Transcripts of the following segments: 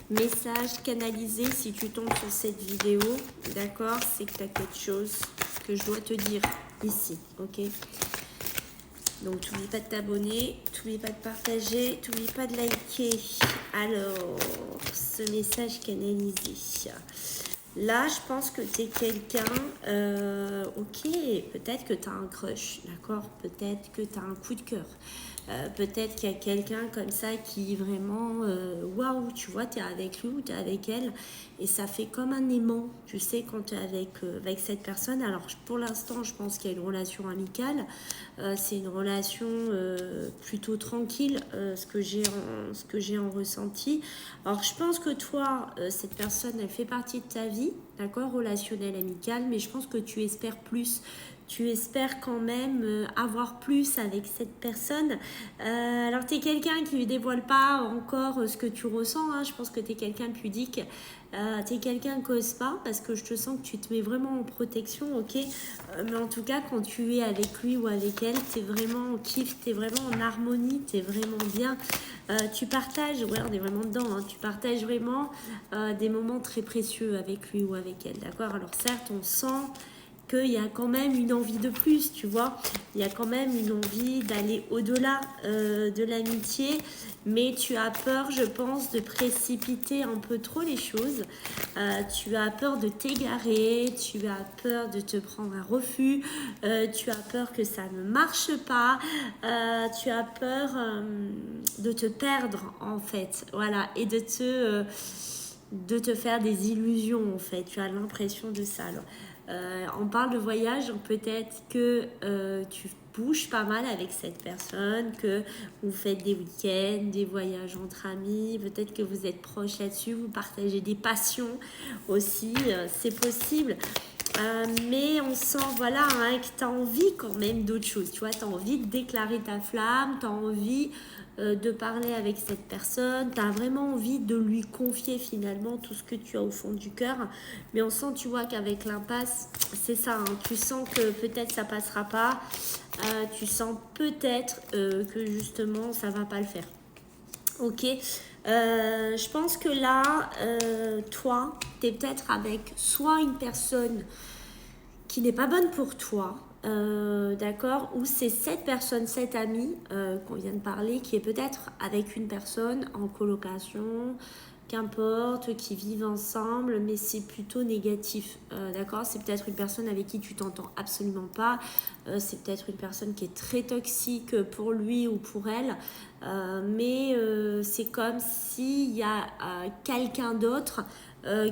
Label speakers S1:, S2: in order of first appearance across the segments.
S1: Message canalisé si tu tombes sur cette vidéo, d'accord, c'est que tu as quelque chose que je dois te dire ici, ok. Donc, n'oublie pas de t'abonner, n'oublie pas de partager, n'oublie pas de liker. Alors, ce message canalisé. Là, je pense que tu es quelqu'un, ok, peut-être que tu as un crush, d'accord, peut-être que tu as un coup de cœur. Peut-être qu'il y a quelqu'un comme ça qui vraiment, waouh, tu vois, tu es avec lui ou tu es avec elle et ça fait comme un aimant, tu sais, quand tu es avec cette personne. Alors, pour l'instant, je pense qu'il y a une relation amicale. C'est une relation plutôt tranquille, ce que j'ai en ressenti. Alors, je pense que toi, cette personne, elle fait partie de ta vie, d'accord, relationnelle, amicale, mais je pense que tu espères plus. Tu espères quand même avoir plus avec cette personne. Alors, tu es quelqu'un qui ne dévoile pas encore ce que tu ressens. Hein. Je pense que tu es quelqu'un de pudique. Tu es quelqu'un qui n'ose pas parce que je te sens que tu te mets vraiment en protection, ok. Mais en tout cas, quand tu es avec lui ou avec elle, tu es vraiment en kiff, tu es vraiment en harmonie, tu es vraiment bien. Tu partages, ouais, on est vraiment dedans, hein, tu partages vraiment des moments très précieux avec lui ou avec elle, d'accord. Alors certes, on sent qu'il y a quand même une envie de plus, tu vois. Il y a quand même une envie d'aller au-delà de l'amitié, mais tu as peur, je pense, de précipiter un peu trop les choses. Tu as peur de t'égarer, tu as peur de te prendre un refus, tu as peur que ça ne marche pas, tu as peur de te perdre, en fait, voilà, et de te faire des illusions, en fait. Tu as l'impression de ça. Alors, on parle de voyage, donc peut-être que tu bouges pas mal avec cette personne, que vous faites des week-ends, des voyages entre amis, peut-être que vous êtes proches là-dessus, vous partagez des passions aussi, c'est possible. Mais on sent, voilà, hein, que tu as envie quand même d'autre chose, tu vois, tu as envie de déclarer ta flamme, tu as envie de parler avec cette personne, tu as vraiment envie de lui confier finalement tout ce que tu as au fond du cœur, mais on sent, tu vois, qu'avec l'impasse, c'est ça, hein, tu sens que peut-être ça passera pas, tu sens peut-être que justement ça va pas le faire. Ok, je pense que là, toi, tu es peut-être avec soit une personne qui n'est pas bonne pour toi, d'accord, ou c'est cette personne, cette amie qu'on vient de parler, qui est peut-être avec une personne en colocation, qu'importe, qui vivent ensemble, mais c'est plutôt négatif, d'accord, c'est peut-être une personne avec qui tu t'entends absolument pas, c'est peut-être une personne qui est très toxique pour lui ou pour elle, mais c'est comme s'il y a quelqu'un d'autre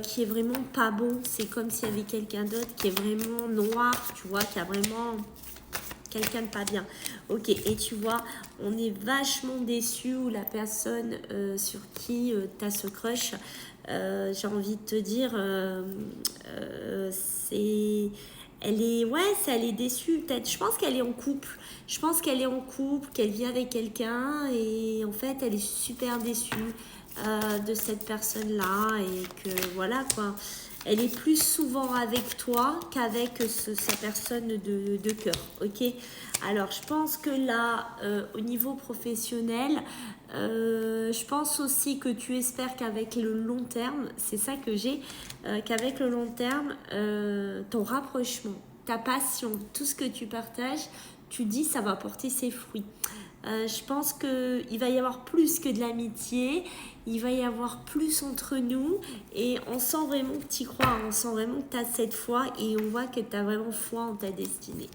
S1: qui est vraiment pas bon. C'est comme s'il y avait quelqu'un d'autre qui est vraiment noir, tu vois, qui a vraiment quelqu'un de pas bien. Ok, et tu vois, on est vachement déçu ou la personne sur qui tu as ce crush, j'ai envie de te dire, c'est... elle est déçue peut-être. Je pense qu'elle est en couple. Je pense qu'elle est en couple, qu'elle vit avec quelqu'un et en fait, elle est super déçue de cette personne-là et que voilà quoi. Elle est plus souvent avec toi qu'avec sa personne de cœur, ok. Alors, je pense que là, au niveau professionnel, je pense aussi que tu espères qu'avec le long terme, c'est ça que j'ai, qu'avec le long terme, ton rapprochement, ta passion, tout ce que tu partages, tu dis ça va porter ses fruits. Je pense qu'il va y avoir plus que de l'amitié, il va y avoir plus entre nous et on sent vraiment que tu y crois, on sent vraiment que tu as cette foi et on voit que tu as vraiment foi en ta destinée.